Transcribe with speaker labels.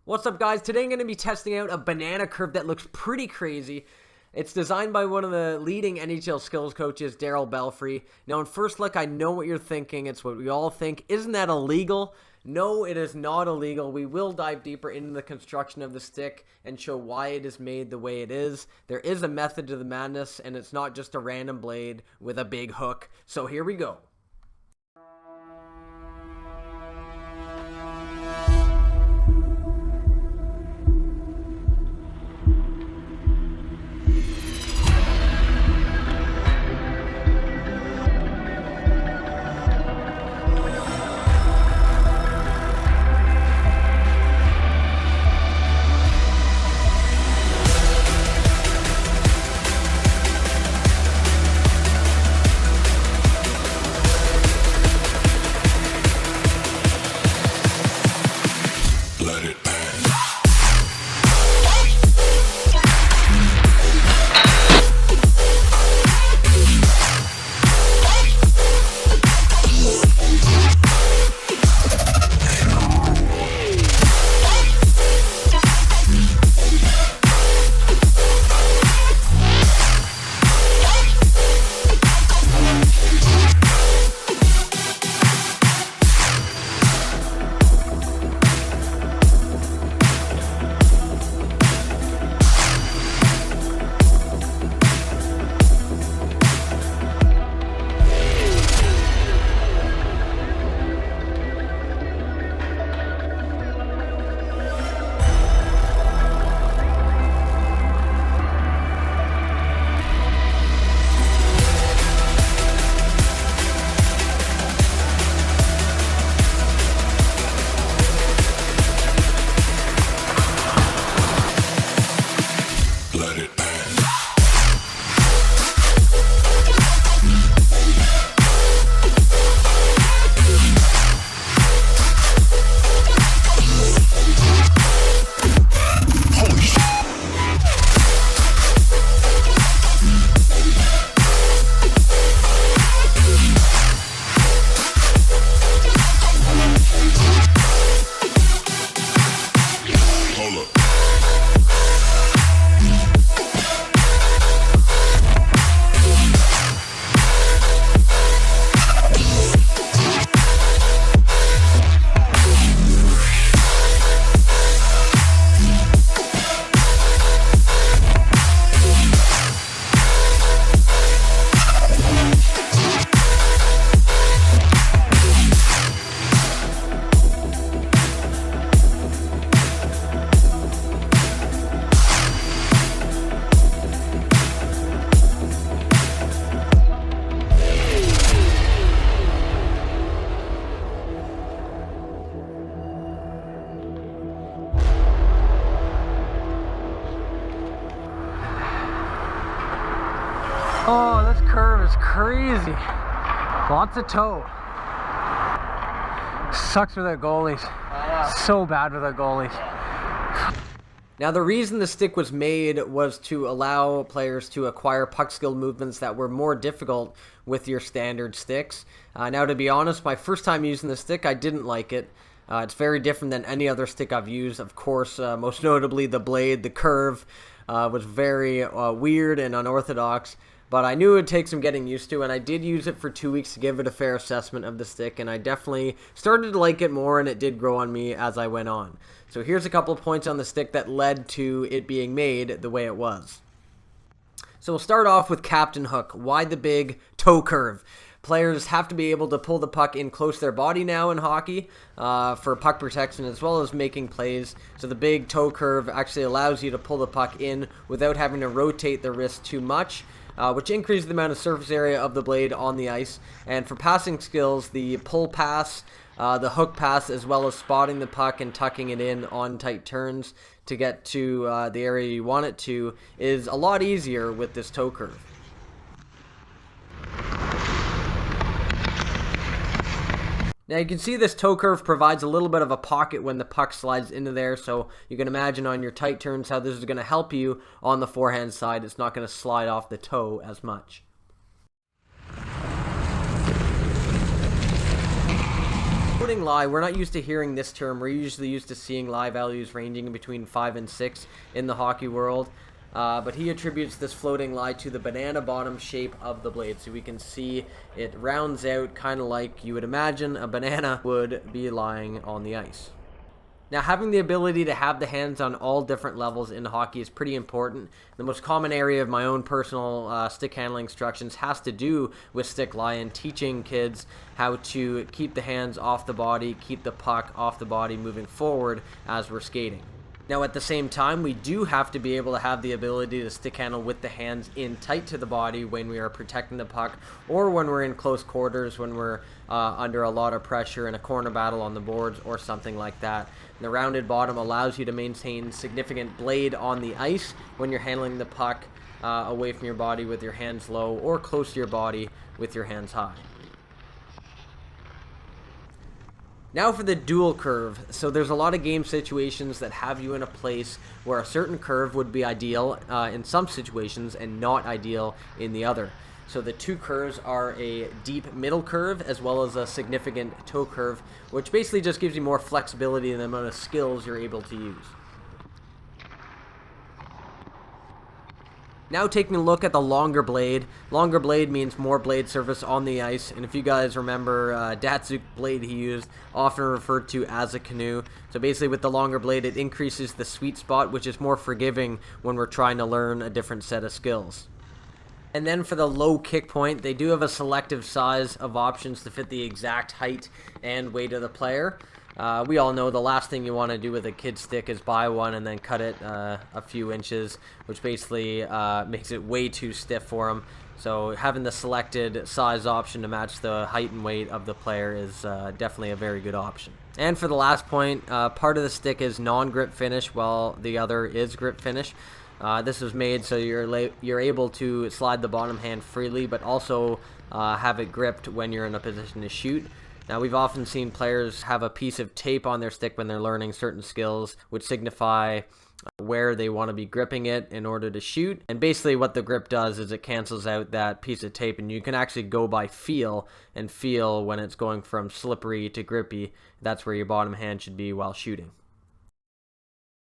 Speaker 1: What's up, guys? Today I'm going to be testing out a banana curve that looks pretty crazy. It's designed by one of the leading NHL skills coaches, Darryl Belfry. Now, on first look, I know what you're thinking. It's what we all think. Isn't that illegal? No, it is not illegal. We will dive deeper into the construction of the stick and show why it is made the way it is. There is a method to the madness, and it's not just a random blade with a big hook. So here we go. Oh, this curve is crazy. Lots of toe. Sucks with our goalies. So bad with our goalies. Now, the reason the stick was made was to allow players to acquire puck skill movements that were more difficult with your standard sticks. Now, to be honest, my first time using the stick, I didn't like it. It's very different than any other stick I've used. Of course, most notably the blade, the curve was very weird and unorthodox. But I knew it would take some getting used to, and I did use it for 2 weeks to give it a fair assessment of the stick, and I definitely started to like it more, and it did grow on me as I went on. So here's a couple of points on the stick that led to it being made the way it was. So we'll start off with Captain Hook. Why the big toe curve? Players have to be able to pull the puck in close to their body now in hockey for puck protection as well as making plays. So the big toe curve actually allows you to pull the puck in without having to rotate the wrist too much, which increases the amount of surface area of the blade on the ice. And for passing skills, the pull pass, the hook pass, as well as spotting the puck and tucking it in on tight turns to get to the area you want it to, is a lot easier with this toe curve. Now you can see this toe curve provides a little bit of a pocket when the puck slides into there, so you can imagine on your tight turns how this is going to help you on the forehand side. It's not going to slide off the toe as much. floating lie, we're not used to hearing this term. We're usually used to seeing lie values ranging between 5 and 6 in the hockey world. But he attributes this floating lie to the banana bottom shape of the blade. So we can see it rounds out kind of like you would imagine a banana would be lying on the ice. Now, having the ability to have the hands on all different levels in hockey is pretty important. The most common area of my own personal stick handling instructions has to do with stick lie and teaching kids how to keep the hands off the body, keep the puck off the body moving forward as we're skating. Now, at the same time, we do have to be able to have the ability to stick handle with the hands in tight to the body when we are protecting the puck, or when we're in close quarters, when we're under a lot of pressure in a corner battle on the boards or something like that. The rounded bottom allows you to maintain significant blade on the ice when you're handling the puck away from your body with your hands low, or close to your body with your hands high. Now for the dual curve. So there's a lot of game situations that have you in a place where a certain curve would be ideal in some situations and not ideal in the other. So the two curves are a deep middle curve as well as a significant toe curve, which basically just gives you more flexibility in the amount of skills you're able to use. Now taking a look at the longer blade. Longer blade means more blade surface on the ice, and if you guys remember, Datsuk's blade he used, often referred to as a canoe. So basically with the longer blade, it increases the sweet spot, which is more forgiving when we're trying to learn a different set of skills. And then for the low kick point, they do have a selective size of options to fit the exact height and weight of the player. We all know the last thing you want to do with a kid stick is buy one and then cut it a few inches, which basically makes it way too stiff for them. So having the selected size option to match the height and weight of the player is definitely a very good option. And for the last point, part of the stick is non-grip finish while the other is grip finish. This is made so you're able to slide the bottom hand freely, but also have it gripped when you're in a position to shoot. Now, we've often seen players have a piece of tape on their stick when they're learning certain skills, which signify where they want to be gripping it in order to shoot. And basically what the grip does is it cancels out that piece of tape, and you can actually go by feel and feel when it's going from slippery to grippy. That's where your bottom hand should be while shooting.